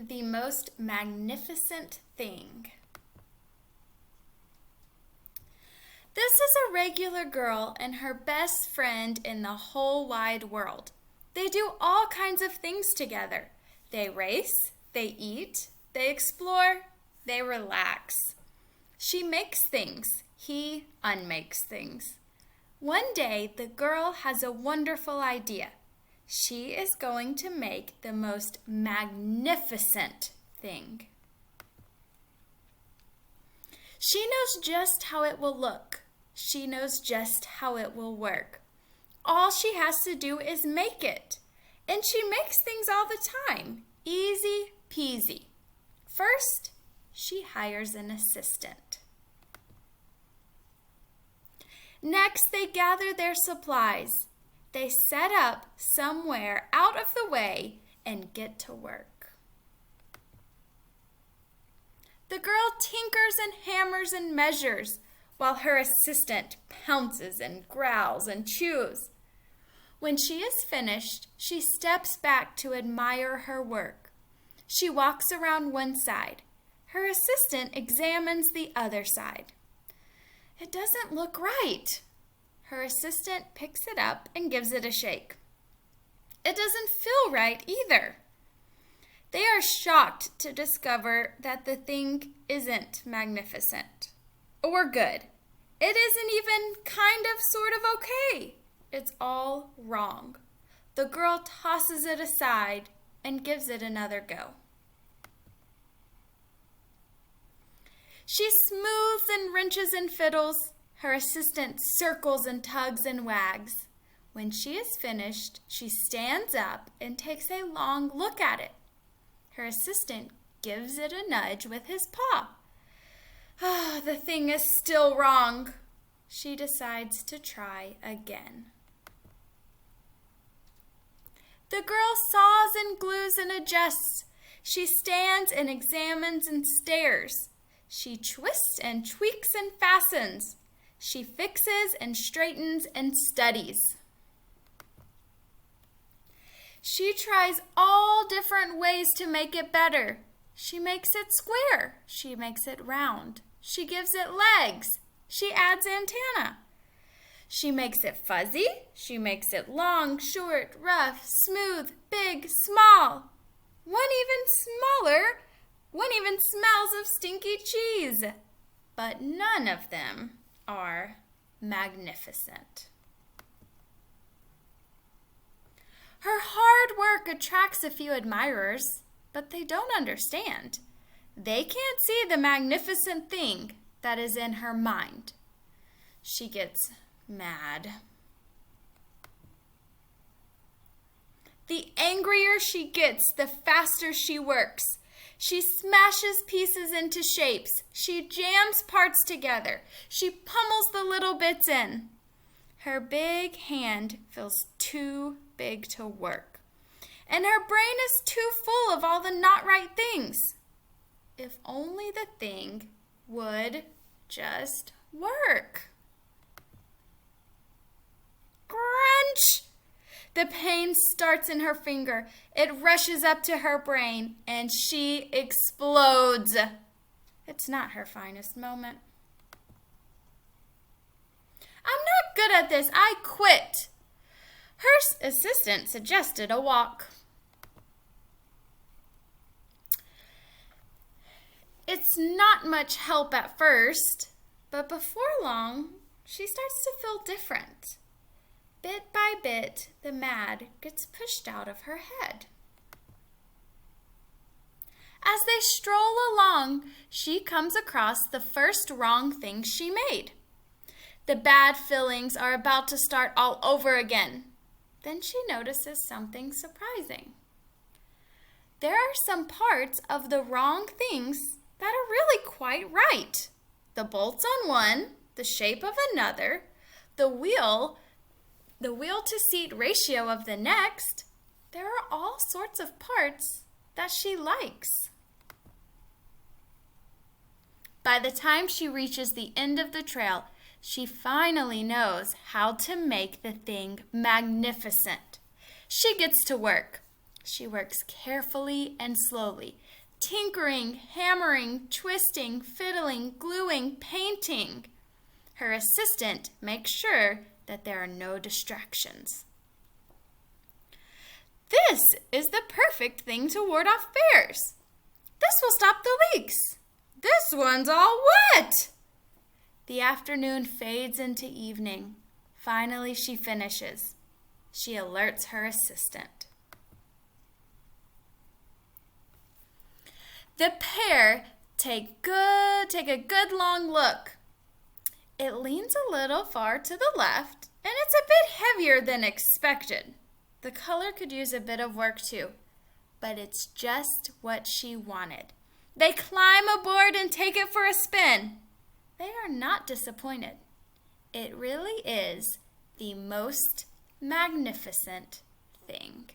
the most magnificent thing. This is a regular girl and her best friend in the whole wide world. They do all kinds of things together. They race, they eat, they explore, they relax. She makes things, he unmakes things. One day, the girl has a wonderful idea. She is going to make the most magnificent thing. She knows just how it will look. She knows just how it will work. All she has to do is make it. And she makes things all the time. Easy peasy. First, she hires an assistant. Next, they gather their supplies. They set up somewhere out of the way and get to work. The girl tinkers and hammers and measures while her assistant pounces and growls and chews. When she is finished, she steps back to admire her work. She walks around one side. Her assistant examines the other side. It doesn't look right. Her assistant picks it up and gives it a shake. It doesn't feel right either. They are shocked to discover that the thing isn't magnificent or good. It isn't even kind of sort of okay. It's all wrong. The girl tosses it aside and gives it another go. She smooths and wrenches and fiddles. Her assistant circles and tugs and wags. When she is finished, she stands up and takes a long look at it. Her assistant gives it a nudge with his paw. Ah, the thing is still wrong. She decides to try again. The girl saws and glues and adjusts. She stands and examines and stares. She twists and tweaks and fastens. She fixes and straightens and studies. She tries all different ways to make it better. She makes it square. She makes it round. She gives it legs. She adds antenna. She makes it fuzzy. She makes it long, short, rough, smooth, big, small. One even smells of stinky cheese. But none of them are magnificent. Her hard work attracts a few admirers, but they don't understand. They can't see the magnificent thing that is in her mind. She gets mad. The angrier she gets, the faster she works. She smashes pieces into shapes. She jams parts together. She pummels the little bits in. Her big hand feels too big to work. And her brain is too full of all the not right things. If only the thing would just work. Crunch! The pain starts in her finger. It rushes up to her brain, and she explodes. It's not her finest moment. I'm not good at this. I quit. Her assistant suggested a walk. It's not much help at first, but before long, she starts to feel different. Bit by bit, the mad gets pushed out of her head. As they stroll along, she comes across the first wrong thing she made. The bad feelings are about to start all over again. Then she notices something surprising. There are some parts of the wrong things that are really quite right. The bolts on one, the shape of another, the wheel to seat ratio of the next. There are all sorts of parts that she likes. By the time she reaches the end of the trail, she finally knows how to make the thing magnificent. She gets to work. She works carefully and slowly, tinkering, hammering, twisting, fiddling, gluing, painting. Her assistant makes sure that there are no distractions. This is the perfect thing to ward off bears. This will stop the leaks. This one's all wet. The afternoon fades into evening. Finally, she finishes. She alerts her assistant. The pair take a good long look. It leans a little far to the left, and it's a bit heavier than expected. The color could use a bit of work too, but it's just what she wanted. They climb aboard and take it for a spin. They are not disappointed. It really is the most magnificent thing.